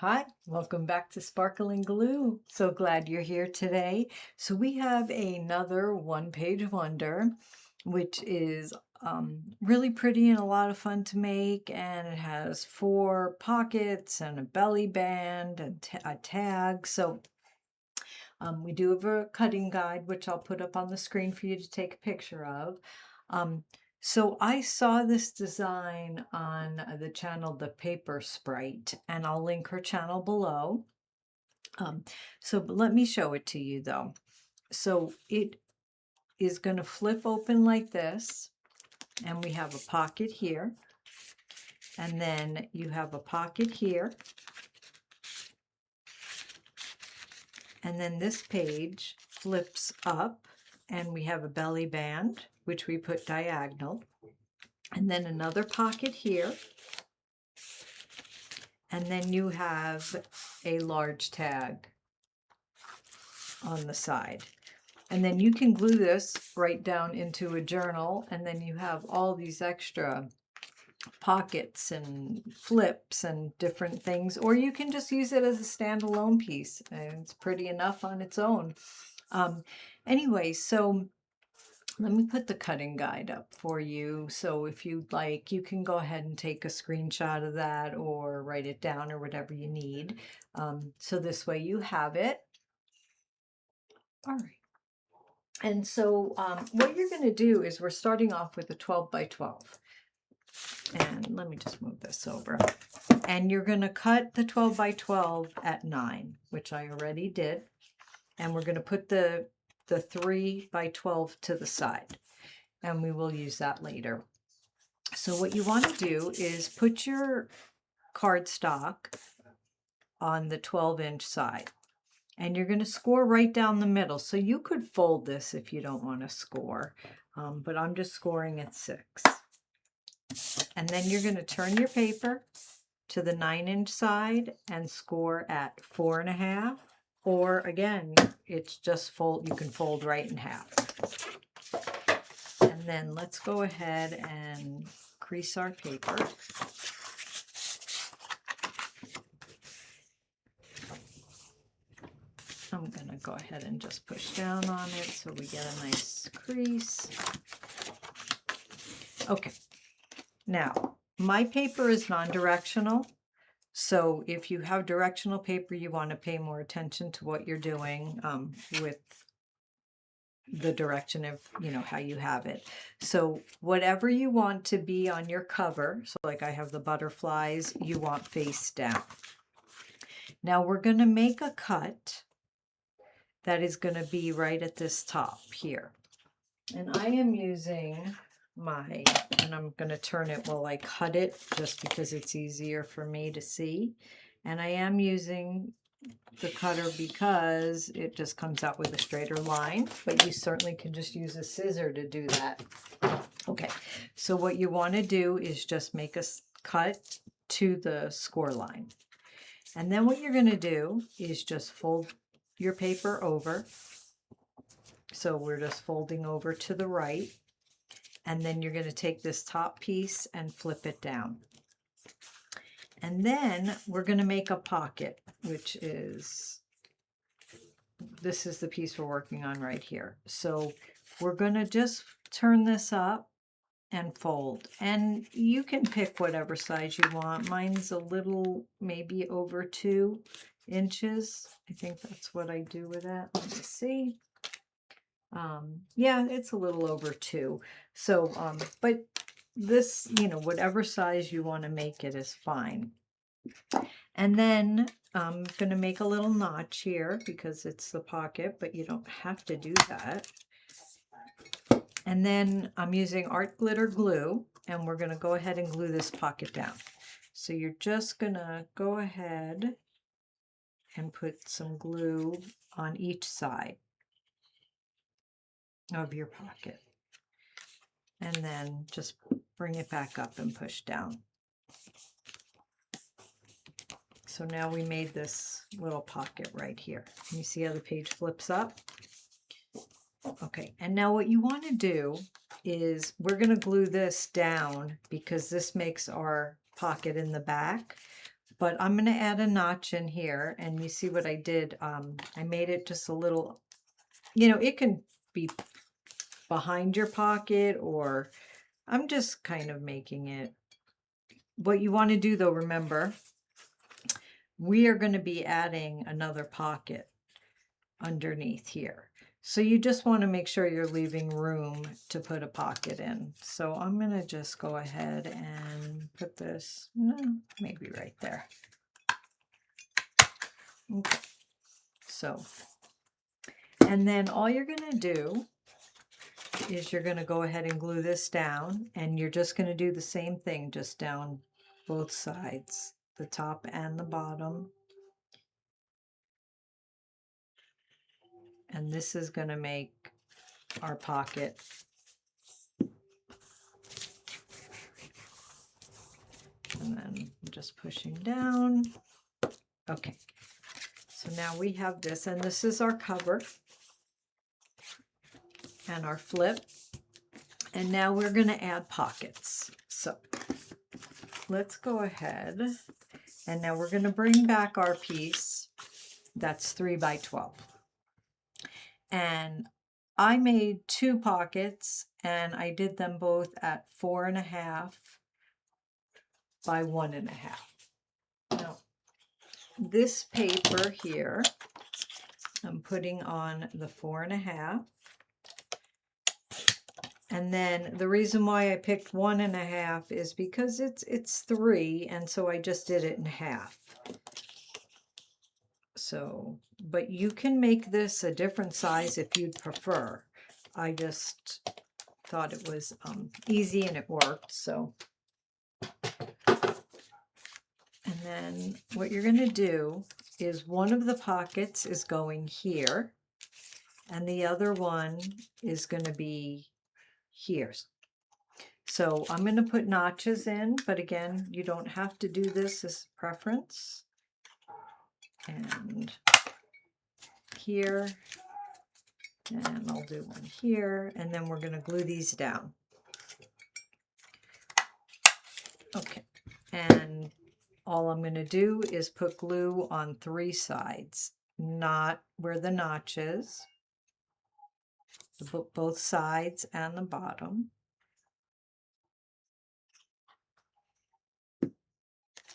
Hi, welcome back to Sparkling Glue. So glad you're here today. So we have another one-page wonder, which is really pretty and a lot of fun to make. And it has 4 pockets and a belly band and a tag. So we do have a cutting guide, which I'll put up on the screen for you to take a picture of. Um, so I saw this design on the channel The Paper Sprite, and I'll link her channel below. But let me show it to you though. So it is going to flip open like this, and we have a pocket here, and then you have a pocket here, and then this page flips up, and we have a belly band, which we put diagonal, and then another pocket here, and then you have a large tag on the side. And then you can glue this right down into a journal, and then you have all these extra pockets and flips and different things, or you can just use it as a standalone piece, and it's pretty enough on its own. Anyway, so let me put the cutting guide up for you. So if you'd like, you can go ahead and take a screenshot of that or write it down or whatever you need. So this way you have it. All right. And so what you're going to do is we're starting off with a 12 by 12. And let me just move this over. And you're going to cut the 12 by 12 at 9, which I already did. And we're going to put the 3 by 12 to the side, and we will use that later. So what you want to do is put your cardstock on the 12-inch side, and you're going to score right down the middle. So you could fold this if you don't want to score, but I'm just scoring at 6. And then you're going to turn your paper to the 9-inch side and score at 4.5. Or again, it's just fold, you can fold right in half. And then let's go ahead and crease our paper. I'm gonna go ahead and just push down on it so we get a nice crease. Okay, now my paper is non-directional. So if you have directional paper, you want to pay more attention to what you're doing with the direction of, how you have it. So whatever you want to be on your cover, so like I have the butterflies, you want face down. Now we're going to make a cut that is going to be right at this top here. And I am using and I'm going to turn it while I cut it just because it's easier for me to see. And I am using the cutter because it just comes out with a straighter line, but you certainly can just use a scissor to do that. Okay, so what you want to do is just make a cut to the score line. And then what you're going to do is just fold your paper over. So we're just folding over to the right. And then you're going to take this top piece and flip it down. And then we're going to make a pocket, which is, this is the piece we're working on right here. So we're going to just turn this up and fold. And you can pick whatever size you want. Mine's a little, maybe over 2 inches. I think that's what I do with that. Let me see. Yeah, it's a little over 2. So, but this, whatever size you want to make it is fine. And then I'm going to make a little notch here because it's the pocket, but you don't have to do that. And then I'm using art glitter glue, and we're going to go ahead and glue this pocket down. So you're just going to go ahead and put some glue on each side of your pocket. And then just bring it back up and push down. So now we made this little pocket right here. Can you see how the page flips up? Okay, and now what you want to do is we're going to glue this down because this makes our pocket in the back. but I'm going to add a notch in here, and you see what I did. I made it just a little, it can be behind your pocket, or I'm just kind of making it. What you want to do though, remember, we are going to be adding another pocket underneath here. So you just want to make sure you're leaving room to put a pocket in. So I'm going to just go ahead and put this, maybe right there. Okay. So, and then all you're going to do is you're going to go ahead and glue this down, and you're just going to do the same thing, just down both sides, the top and the bottom. And this is going to make our pocket. And then just pushing down. Okay, so now we have this, and this is our cover and our flip. And now we're going to add pockets. So let's go ahead, and now we're going to bring back our piece that's 3 by 12. And I made 2 pockets, and I did them both at 4.5 by 1.5. Now, this paper here, I'm putting on the 4.5. And then the reason why I picked 1.5 is because it's 3, and so I just did it in half. So, but you can make this a different size if you'd prefer. I just thought it was easy and it worked. So, and then what you're going to do is one of the pockets is going here, and the other one is going to be here. So I'm going to put notches in, but again, you don't have to do this as preference. And here, and I'll do one here, and then we're going to glue these down. Okay, and all I'm going to do is put glue on 3 sides, not where the notch is, both sides and the bottom.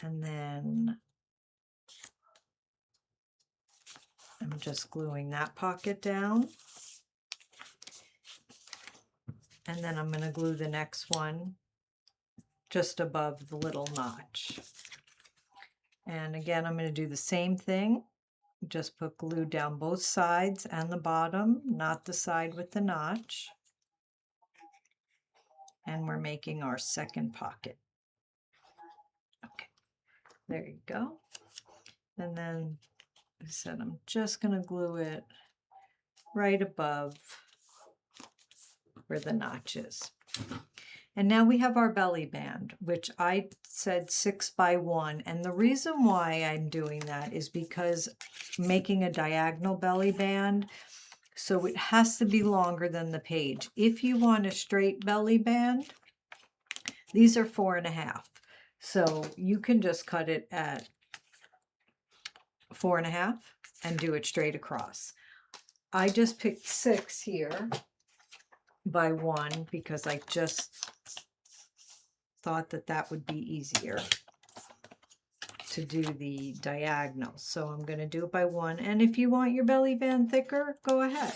And then I'm just gluing that pocket down. And then I'm going to glue the next one just above the little notch. And again, I'm going to do the same thing. Just put glue down both sides and the bottom, not the side with the notch. And we're making our second pocket. Okay, there you go. And then I said I'm just going to glue it right above where the notch is. And now we have our belly band, which I said 6 by 1. And the reason why I'm doing that is because making a diagonal belly band, so it has to be longer than the page. If you want a straight belly band, these are 4.5. So you can just cut it at 4.5 and do it straight across. I just picked 6 here by 1 because I just thought that that would be easier to do the diagonal. So I'm going to do it by 1. And if you want your belly band thicker, go ahead.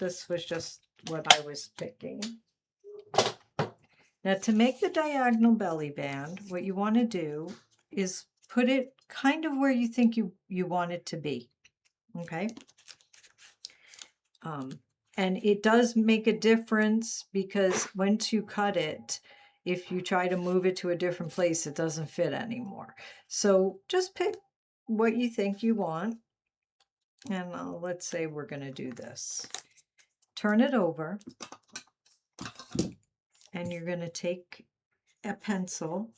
This was just what I was picking. Now to make the diagonal belly band, what you want to do is put it kind of where you think you want it to be. Okay. And it does make a difference because once you cut it, if you try to move it to a different place, it doesn't fit anymore. So just pick what you think you want. And let's say we're going to do this. Turn it over. And you're going to take a pencil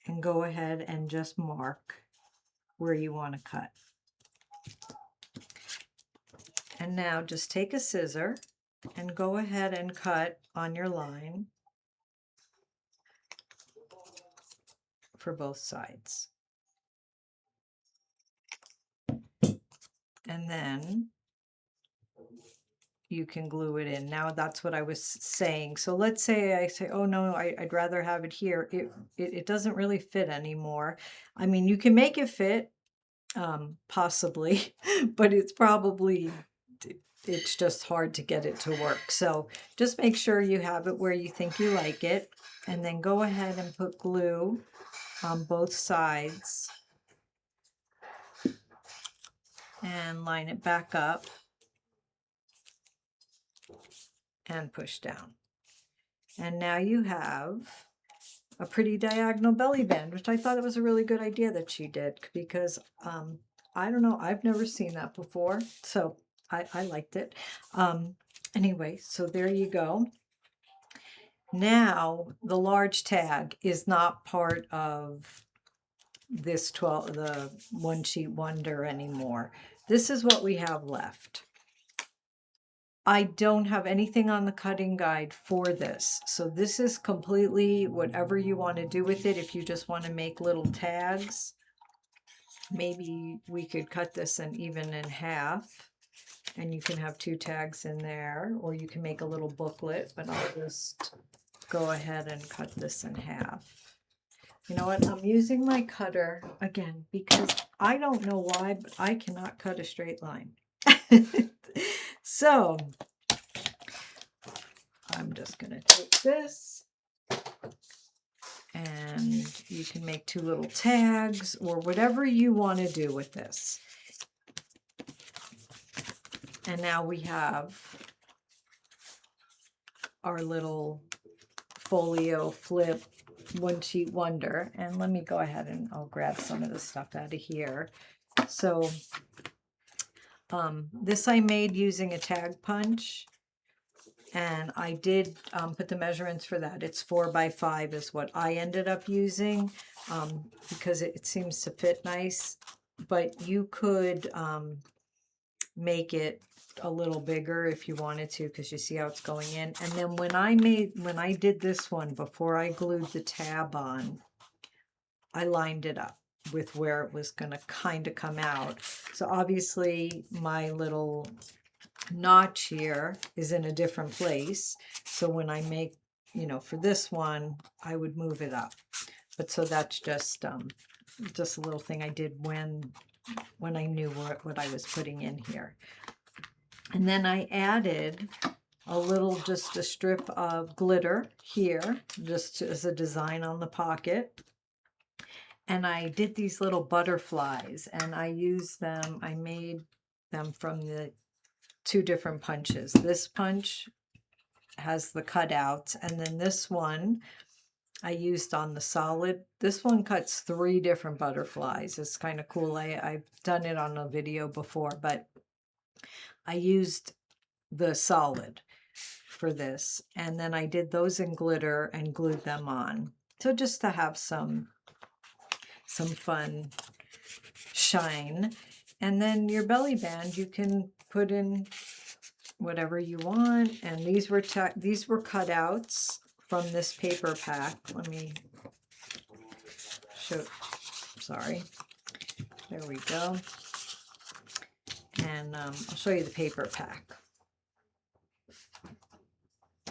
and go ahead and just mark where you want to cut. And now just take a scissor and go ahead and cut on your line for both sides. and then you can glue it in. Now that's what I was saying. So let's say I say, oh no, I'd rather have it here. It doesn't really fit anymore. I mean, you can make it fit, possibly, but it's probably, it's just hard to get it to work. So just make sure you have it where you think you like it, and then go ahead and put glue on both sides and line it back up and push down. And now you have a pretty diagonal belly band, which I thought it was a really good idea that she did, because I don't know, I've never seen that before, so I liked it. Anyway, so there you go. Now the large tag is not part of this the one sheet wonder anymore. This is what we have left. I don't have anything on the cutting guide for this. So this is completely whatever you want to do with it. If you just want to make little tags, maybe we could cut this even in half, and you can have 2 tags in there, or you can make a little booklet, but I'll just go ahead and cut this in half. You know what? I'm using my cutter again because I don't know why, but I cannot cut a straight line. So I'm just going to take this, and you can make 2 little tags or whatever you want to do with this. And now we have our little Folio Flip one sheet wonder. And let me go ahead and I'll grab some of the stuff out of here. So this I made using a tag punch, and I did put the measurements for that. It's 4 by 5 is what I ended up using, because it seems to fit nice, but you could make it a little bigger if you wanted to, because you see how it's going in. And then when I did this one, before I glued the tab on, I lined it up with where it was going to kind of come out. So obviously my little notch here is in a different place. So when I make, you know, for this one, I would move it up. But so that's just a little thing I did when I knew what I was putting in here. And then I added just a strip of glitter here, just as a design on the pocket. And I did these little butterflies, and I used them, I made them from the 2 different punches. This punch has the cutouts, and then this one I used on the solid. This one cuts 3 different butterflies. It's kind of cool. I've done it on a video before, but I used the solid for this, and then I did those in glitter and glued them on. So just to have some fun shine. And then your belly band, you can put in whatever you want. And these were cutouts from this paper pack. Let me show. Sorry. There we go. And I'll show you the paper pack.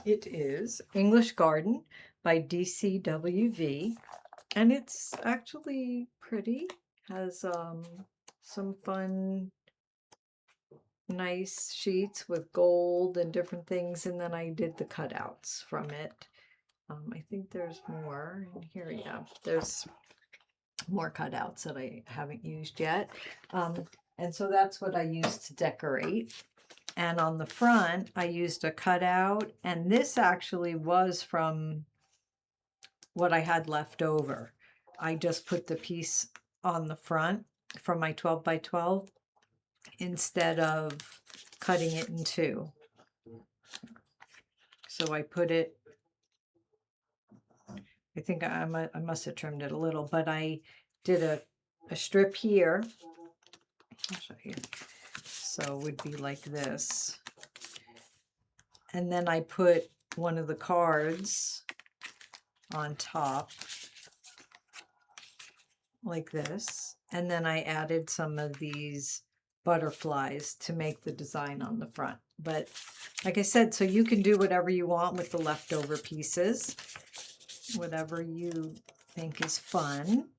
It is English Garden by DCWV, and it's actually pretty. Has some fun, nice sheets with gold and different things, and then I did the cutouts from it. I think there's more in here. Yeah, there's more cutouts that I haven't used yet. And so that's what I used to decorate. And on the front, I used a cutout, and this actually was from what I had left over. I just put the piece on the front from my 12 by 12 instead of cutting it in 2. So I put it, I think I must have trimmed it a little, but I did a strip here. I'll show you. So it would be like this. And then I put one of the cards on top like this. And then I added some of these butterflies to make the design on the front. But like I said, so you can do whatever you want with the leftover pieces, whatever you think is fun.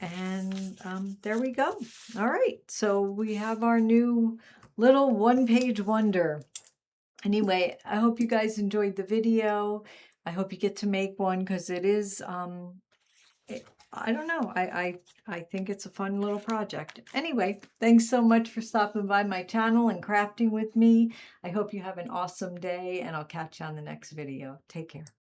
And there we go. All right, so we have our new little one-page wonder. Anyway, I hope you guys enjoyed the video. I hope you get to make one, because it is, I don't know, I think it's a fun little project. Anyway, thanks so much for stopping by my channel and crafting with me. I hope you have an awesome day, and I'll catch you on the next video. Take care.